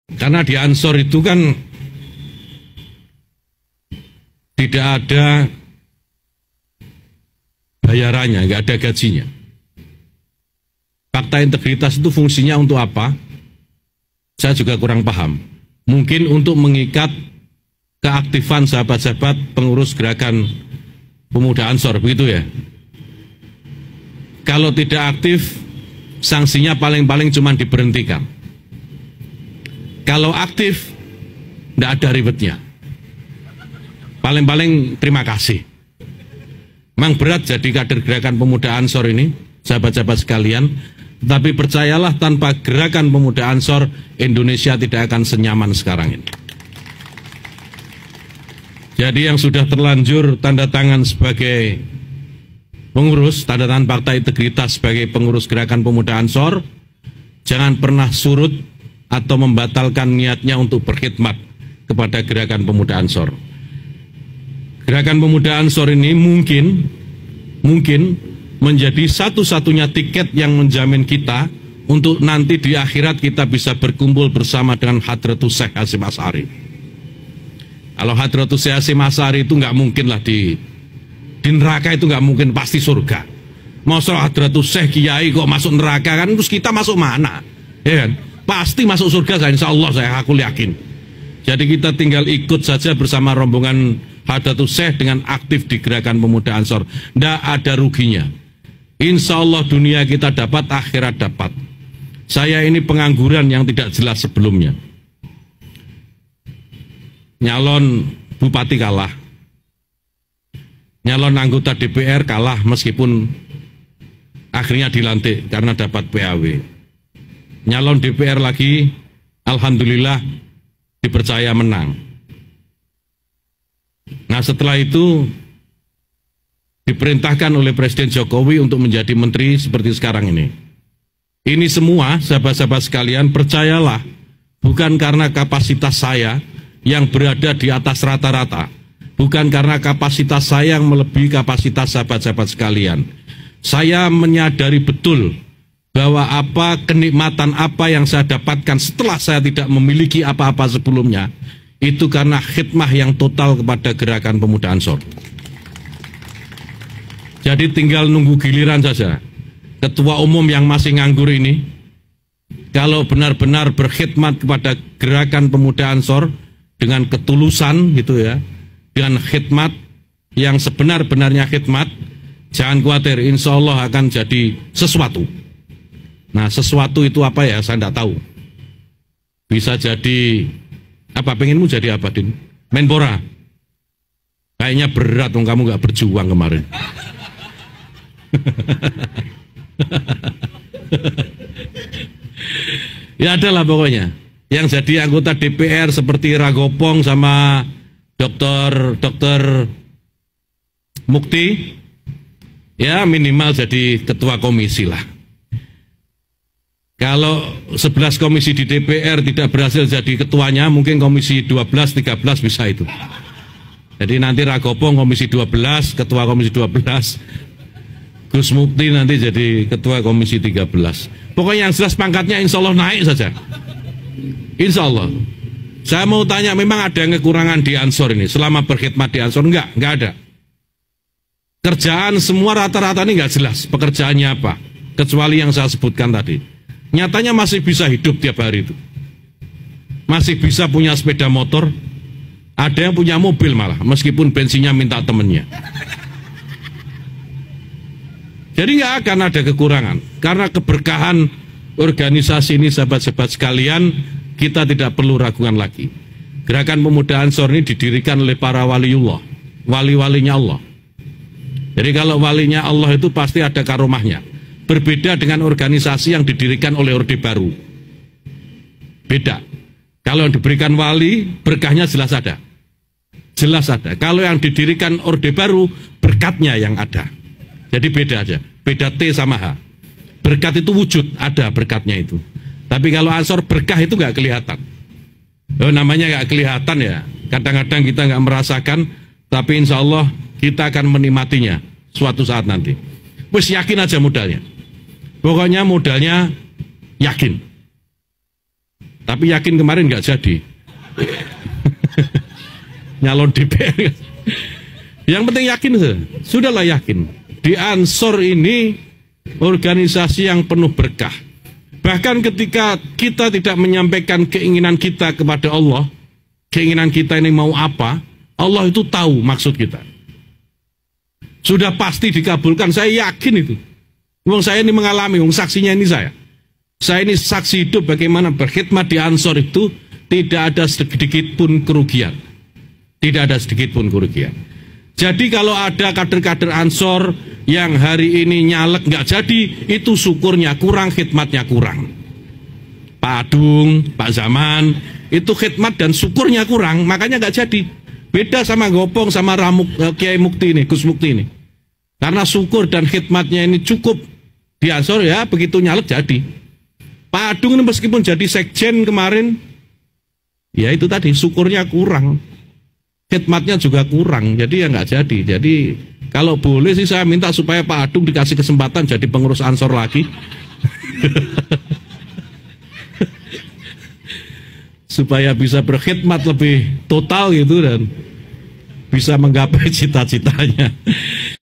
Karena di Ansor itu kan tidak ada bayarannya, nggak ada gajinya. Fakta integritas itu fungsinya untuk apa? Saya juga kurang paham. Mungkin untuk mengikat keaktifan sahabat-sahabat pengurus gerakan pemuda Ansor, begitu ya. Kalau tidak aktif, sanksinya paling-paling cuma diberhentikan. Kalau aktif, tidak ada ribetnya. Paling-paling terima kasih. Memang berat jadi kader gerakan pemuda Ansor ini, sahabat-sahabat sekalian. Tapi percayalah, tanpa gerakan pemuda Ansor, Indonesia tidak akan senyaman sekarang ini. Jadi yang sudah terlanjur tanda tangan sebagai pengurus, tanda tangan fakta integritas sebagai pengurus gerakan pemuda Ansor, jangan pernah surut atau membatalkan niatnya untuk berkhidmat kepada gerakan pemuda Ansor. Gerakan pemuda Ansor ini mungkin menjadi satu-satunya tiket yang menjamin kita untuk nanti di akhirat kita bisa berkumpul bersama dengan Hadratus Syekh Hasyim Asy'ari. Kalau Hadratus Syekh Hasyim Asy'ari itu nggak mungkin lah di neraka, itu nggak mungkin, pasti surga. Masa Hadratus Syekh Kiai kok masuk neraka, kan terus kita masuk mana? Ya kan? Pasti masuk surga, insya Allah, aku yakin. Jadi kita tinggal ikut saja bersama rombongan Hadratus Syekh dengan aktif di gerakan pemuda Ansor. Nggak ada ruginya. Insya Allah dunia kita dapat, akhirat dapat. Saya ini pengangguran yang tidak jelas sebelumnya. Nyalon bupati kalah. Nyalon anggota DPR kalah meskipun akhirnya dilantik karena dapat PAW. Nyalon DPR lagi, alhamdulillah dipercaya menang. Nah setelah itu diperintahkan oleh Presiden Jokowi untuk menjadi menteri seperti sekarang ini. Ini semua sahabat-sahabat sekalian, percayalah, bukan karena kapasitas saya yang berada di atas rata-rata, bukan karena kapasitas saya yang melebihi kapasitas sahabat-sahabat sekalian. Saya menyadari betul bahwa kenikmatan apa yang saya dapatkan setelah saya tidak memiliki apa-apa sebelumnya, itu karena khidmah yang total kepada gerakan pemuda Ansor. Jadi tinggal nunggu giliran saja. Ketua umum yang masih nganggur ini, kalau benar-benar berkhidmat kepada gerakan pemuda Ansor dengan ketulusan gitu ya, dengan khidmat yang sebenar-benarnya khidmat, jangan khawatir, insya Allah akan jadi sesuatu. Nah sesuatu itu apa ya, saya tidak tahu. Bisa jadi apa, pengenmu jadi apa, Din? Menpora? Kayaknya berat, kamu nggak berjuang kemarin. Ya adalah pokoknya yang jadi anggota DPR seperti Ragopong sama dokter Mukti, ya minimal jadi ketua komisi lah. Kalau 11 komisi di DPR tidak berhasil jadi ketuanya, mungkin komisi 12, 13 bisa itu. Jadi nanti Ragopong komisi 12, ketua komisi 12, Gus Mukti nanti jadi ketua komisi 13. Pokoknya yang jelas pangkatnya insya Allah naik saja. Insya Allah. Saya mau tanya, memang ada yang kekurangan di Ansor ini selama berkhidmat di Ansor? Enggak ada. Kerjaan semua rata-rata ini enggak jelas pekerjaannya apa, kecuali yang saya sebutkan tadi. Nyatanya masih bisa hidup tiap hari itu. Masih bisa punya sepeda motor, ada yang punya mobil malah, meskipun bensinnya minta temennya. Jadi nggak akan ada kekurangan. Karena keberkahan organisasi ini sahabat-sahabat sekalian, kita tidak perlu ragukan lagi. Gerakan Pemuda Ansor ini didirikan oleh para waliullah, wali-walinya Allah. Jadi kalau walinya Allah itu pasti ada karomahnya. Berbeda dengan organisasi yang didirikan oleh Orde Baru. Beda. Kalau yang diberikan wali, berkahnya jelas ada. Jelas ada. Kalau yang didirikan Orde Baru, berkatnya yang ada. Jadi beda aja, beda T sama H. Berkat itu wujud, ada berkatnya itu. Tapi kalau Ansor berkah itu nggak kelihatan. Namanya nggak kelihatan ya. Kadang-kadang kita nggak merasakan, tapi insya Allah kita akan menikmatinya suatu saat nanti. Wes yakin aja modalnya. Pokoknya modalnya yakin. Tapi yakin kemarin nggak jadi. Nyalon DPR. Yang penting yakin saja. Sudahlah yakin. Di Ansor ini organisasi yang penuh berkah. Bahkan ketika kita tidak menyampaikan keinginan kita kepada Allah, keinginan kita ini mau apa, Allah itu tahu maksud kita. Sudah pasti dikabulkan, saya yakin itu. Wong saya ini mengalami, wong saksinya ini saya. Saya ini saksi hidup bagaimana berkhidmat di Ansor itu tidak ada sedikit pun kerugian. Tidak ada sedikit pun kerugian. Jadi kalau ada kader-kader Ansor yang hari ini nyalek nggak jadi, itu syukurnya kurang, khidmatnya kurang. Pak Adung, Pak Zaman, itu khidmat dan syukurnya kurang, makanya nggak jadi. Beda sama Gopong, sama Kiai Mukti ini, Gus Mukti ini. Karena syukur dan khidmatnya ini cukup di Ansor, ya begitu nyalek jadi. Pak Adung ini meskipun jadi sekjen kemarin, ya itu tadi syukurnya kurang, khidmatnya juga kurang, jadi ya nggak jadi. Jadi kalau boleh sih saya minta supaya Pak Adung dikasih kesempatan jadi pengurus Ansor lagi, supaya bisa berkhidmat lebih total gitu dan bisa menggapai cita-citanya.